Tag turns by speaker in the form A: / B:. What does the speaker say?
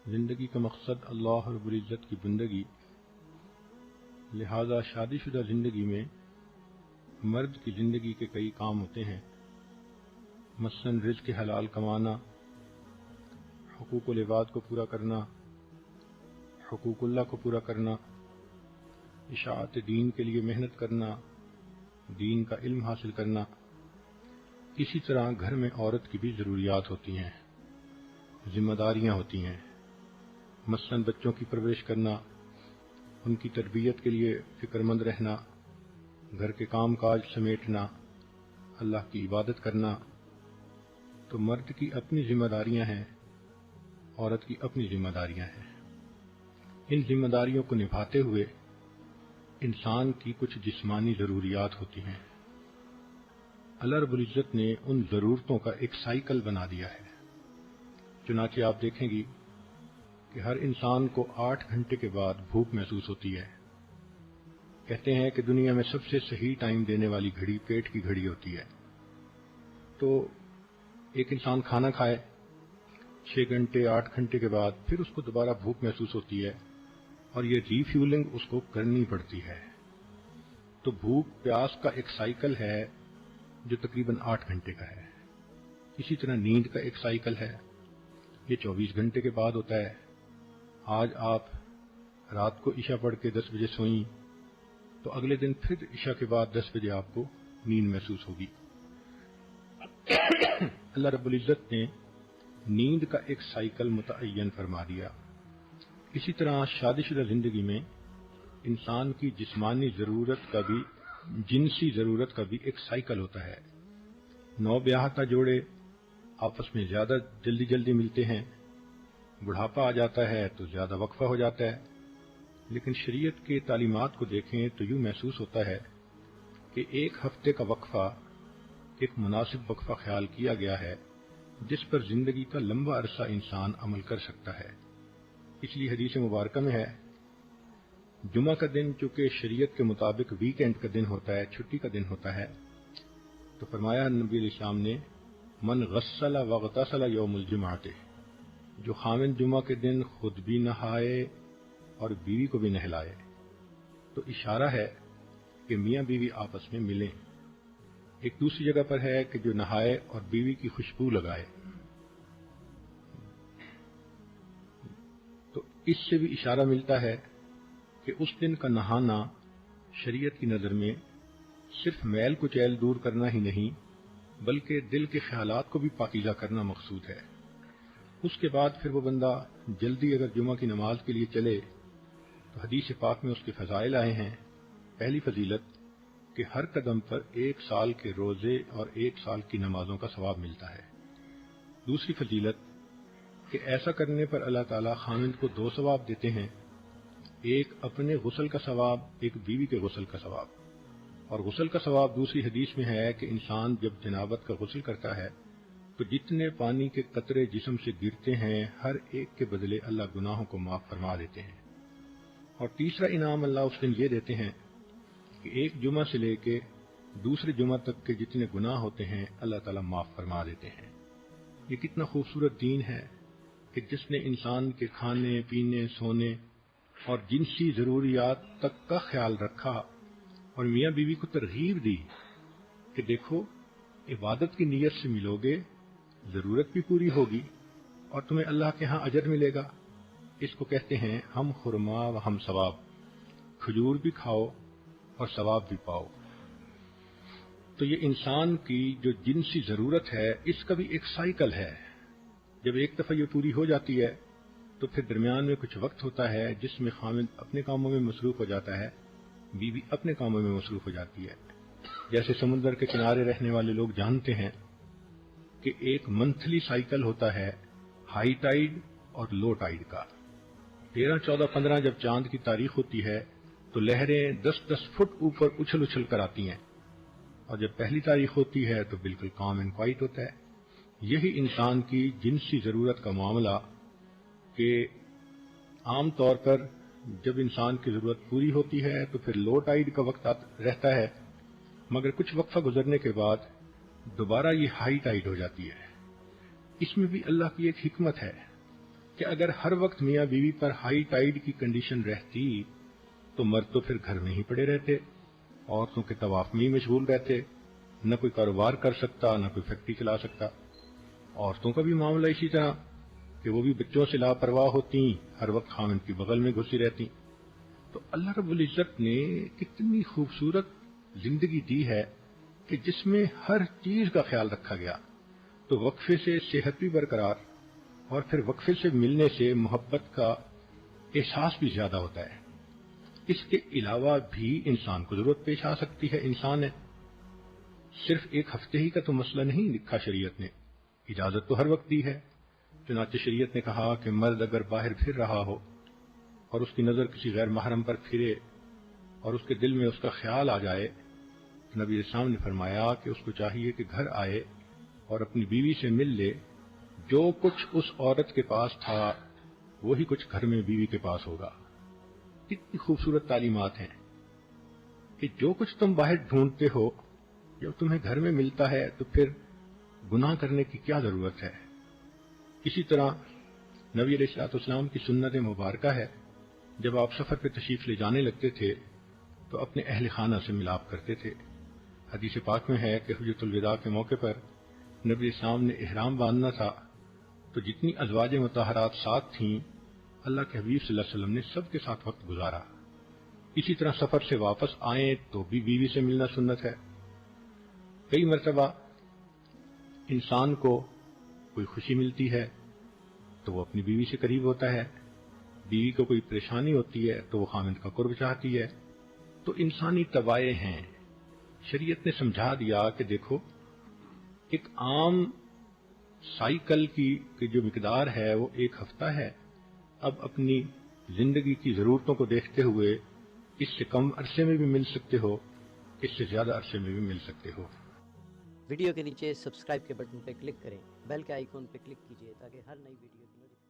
A: زندگی کا مقصد اللہ رب العزت کی بندگی، لہذا شادی شدہ زندگی میں مرد کی زندگی کے کئی کام ہوتے ہیں، مثلاً رزق حلال کمانا، حقوق العباد کو پورا کرنا، حقوق اللہ کو پورا کرنا، اشاعت دین کے لیے محنت کرنا، دین کا علم حاصل کرنا۔ اسی طرح گھر میں عورت کی بھی ضروریات ہوتی ہیں، ذمہ داریاں ہوتی ہیں، مثلاً بچوں کی پرورش کرنا، ان کی تربیت کے لیے فکر مند رہنا، گھر کے کام کاج سمیٹنا، اللہ کی عبادت کرنا۔ تو مرد کی اپنی ذمہ داریاں ہیں، عورت کی اپنی ذمہ داریاں ہیں۔ ان ذمہ داریوں کو نبھاتے ہوئے انسان کی کچھ جسمانی ضروریات ہوتی ہیں۔ اللہ رب العزت نے ان ضرورتوں کا ایک سائیکل بنا دیا ہے۔ چنانچہ آپ دیکھیں گی کہ ہر انسان کو 8 گھنٹے کے بعد بھوک محسوس ہوتی ہے۔ کہتے ہیں کہ دنیا میں سب سے صحیح ٹائم دینے والی گھڑی پیٹ کی گھڑی ہوتی ہے۔ تو ایک انسان کھانا کھائے 6 گھنٹے 8 گھنٹے کے بعد پھر اس کو دوبارہ بھوک محسوس ہوتی ہے، اور یہ ری فیولنگ اس کو کرنی پڑتی ہے۔ تو بھوک پیاس کا ایک سائیکل ہے جو تقریباً 8 گھنٹے کا ہے۔ اسی طرح نیند کا ایک سائیکل ہے، یہ 24 گھنٹے کے بعد ہوتا ہے۔ آج آپ رات کو عشاء پڑھ کے 10 بجے سوئیں تو اگلے دن پھر عشاء کے بعد 10 بجے آپ کو نیند محسوس ہوگی۔ اللہ رب العزت نے نیند کا ایک سائیکل متعین فرما دیا۔ اسی طرح شادی شدہ زندگی میں انسان کی جسمانی ضرورت کا بھی، جنسی ضرورت کا بھی ایک سائیکل ہوتا ہے۔ نو بیاہتا جوڑے آپس میں زیادہ جلدی ملتے ہیں، بڑھاپا آ جاتا ہے تو زیادہ وقفہ ہو جاتا ہے، لیکن شریعت کے تعلیمات کو دیکھیں تو یوں محسوس ہوتا ہے کہ 1 ہفتے کا وقفہ ایک مناسب وقفہ خیال کیا گیا ہے جس پر زندگی کا لمبا عرصہ انسان عمل کر سکتا ہے۔ اس لیے حدیث مبارکہ میں ہے، جمعہ کا دن چونکہ شریعت کے مطابق ویکینڈ کا دن ہوتا ہے، چھٹی کا دن ہوتا ہے، تو فرمایا نبی علیہ السلام نے، من غسل واغتسل یوم الجمعۃ، جو خامن جمعہ کے دن خود بھی نہائے اور بیوی کو بھی نہلائے۔ تو اشارہ ہے کہ میاں بیوی آپس میں ملیں۔ ایک دوسری جگہ پر ہے کہ جو نہائے اور بیوی کی خوشبو لگائے۔ تو اس سے بھی اشارہ ملتا ہے کہ اس دن کا نہانا شریعت کی نظر میں صرف میل کچیل دور کرنا ہی نہیں بلکہ دل کے خیالات کو بھی پاکیزہ کرنا مقصود ہے۔ اس کے بعد پھر وہ بندہ جلدی اگر جمعہ کی نماز کے لیے چلے تو حدیث پاک میں اس کے فضائل آئے ہیں۔ پہلی فضیلت کہ ہر قدم پر 1 سال کے روزے اور 1 سال کی نمازوں کا ثواب ملتا ہے۔ دوسری فضیلت کہ ایسا کرنے پر اللہ تعالیٰ خامند کو 2 ثواب دیتے ہیں، ایک اپنے غسل کا ثواب، ایک بیوی کے غسل کا ثواب۔ اور غسل کا ثواب دوسری حدیث میں ہے کہ انسان جب جنابت کا غسل کرتا ہے تو جتنے پانی کے قطرے جسم سے گرتے ہیں ہر ایک کے بدلے اللہ گناہوں کو معاف فرما دیتے ہیں۔ اور تیسرا انعام اللہ اس دن یہ دیتے ہیں کہ ایک جمعہ سے لے کے دوسرے جمعہ تک کے جتنے گناہ ہوتے ہیں اللہ تعالیٰ معاف فرما دیتے ہیں۔ یہ کتنا خوبصورت دین ہے کہ جس نے انسان کے کھانے پینے سونے اور جنسی ضروریات تک کا خیال رکھا اور میاں بیوی کو ترغیب دی کہ دیکھو عبادت کی نیت سے ملو گے، ضرورت بھی پوری ہوگی اور تمہیں اللہ کے ہاں اجر ملے گا۔ اس کو کہتے ہیں ہم خرما و ہم ثواب، کھجور بھی کھاؤ اور ثواب بھی پاؤ۔ تو یہ انسان کی جو جنسی ضرورت ہے اس کا بھی ایک سائیکل ہے۔ جب ایک دفعہ یہ پوری ہو جاتی ہے تو پھر درمیان میں کچھ وقت ہوتا ہے جس میں خامند اپنے کاموں میں مصروف ہو جاتا ہے، بیوی اپنے کاموں میں مصروف ہو جاتی ہے۔ جیسے سمندر کے کنارے رہنے والے لوگ جانتے ہیں کہ ایک منتھلی سائیکل ہوتا ہے ہائی ٹائیڈ اور لو ٹائیڈ کا۔ 13 14 15 جب چاند کی تاریخ ہوتی ہے تو لہریں 10 فٹ اوپر اچھل کر آتی ہیں، اور جب پہلی تاریخ ہوتی ہے تو بالکل کام اینڈ کوائٹ ہوتا ہے۔ یہی انسان کی جنسی ضرورت کا معاملہ کہ عام طور پر جب انسان کی ضرورت پوری ہوتی ہے تو پھر لو ٹائیڈ کا وقت رہتا ہے، مگر کچھ وقفہ گزرنے کے بعد دوبارہ یہ ہائی ٹائیڈ ہو جاتی ہے۔ اس میں بھی اللہ کی ایک حکمت ہے کہ اگر ہر وقت میاں بیوی پر ہائی ٹائیڈ کی کنڈیشن رہتی تو مرد تو پھر گھر میں ہی پڑے رہتے، عورتوں کے طواف میں ہی مشغول رہتے، نہ کوئی کاروبار کر سکتا نہ کوئی فیکٹری چلا سکتا۔ عورتوں کا بھی معاملہ اسی طرح کہ وہ بھی بچوں سے لاپرواہ ہوتی، ہر وقت خامن کی بغل میں گھسی رہتی۔ تو اللہ رب العزت نے کتنی خوبصورت زندگی دی ہے کہ جس میں ہر چیز کا خیال رکھا گیا، تو وقفے سے صحت بھی برقرار، اور پھر وقفے سے ملنے سے محبت کا احساس بھی زیادہ ہوتا ہے۔ اس کے علاوہ بھی انسان کو ضرورت پیش آ سکتی ہے، انسان ہے، صرف ایک ہفتے ہی کا تو مسئلہ نہیں لکھا شریعت نے، اجازت تو ہر وقت دی ہے۔ چنانچہ شریعت نے کہا کہ مرد اگر باہر پھر رہا ہو اور اس کی نظر کسی غیر محرم پر پھرے اور اس کے دل میں اس کا خیال آ جائے، تو نبی اسلام نے فرمایا کہ اس کو چاہیے کہ گھر آئے اور اپنی بیوی سے مل لے، جو کچھ اس عورت کے پاس تھا وہی کچھ گھر میں بیوی کے پاس ہوگا۔ کتنی خوبصورت تعلیمات ہیں کہ جو کچھ تم باہر ڈھونڈتے ہو جب تمہیں گھر میں ملتا ہے تو پھر گناہ کرنے کی کیا ضرورت ہے۔ اسی طرح نبی علیہ الصلوۃ والسلام کی سنت مبارکہ ہے، جب آپ سفر پہ تشریف لے جانے لگتے تھے تو اپنے اہل خانہ سے ملاپ کرتے تھے۔ حدیث پاک میں ہے کہ حجۃ الوداع کے موقع پر نبی اسلام نے احرام باندھنا تھا، تو جتنی ازواج مطہرات ساتھ تھیں، اللہ کے حبیب صلی اللہ علیہ وسلم نے سب کے ساتھ وقت گزارا۔ اسی طرح سفر سے واپس آئیں تو بھی بیوی سے ملنا سنت ہے۔ کئی مرتبہ انسان کو کوئی خوشی ملتی ہے تو وہ اپنی بیوی سے قریب ہوتا ہے، بیوی کو کوئی پریشانی ہوتی ہے تو وہ خامند کا قرب چاہتی ہے۔ تو انسانی طبائع ہیں۔ شریعت نے سمجھا دیا کہ دیکھو، ایک عام سائیکل کی جو مقدار ہے وہ ایک ہفتہ ہے، اب اپنی زندگی کی ضرورتوں کو دیکھتے ہوئے اس سے کم عرصے میں بھی مل سکتے ہو، اس سے زیادہ عرصے میں بھی مل سکتے ہو۔
B: ویڈیو کے نیچے سبسکرائب کے بٹن پہ کلک کریں، بیل کے آئیکن پہ کلک کیجیے تاکہ ہر نئی ویڈیو کی نوٹیفیکیشن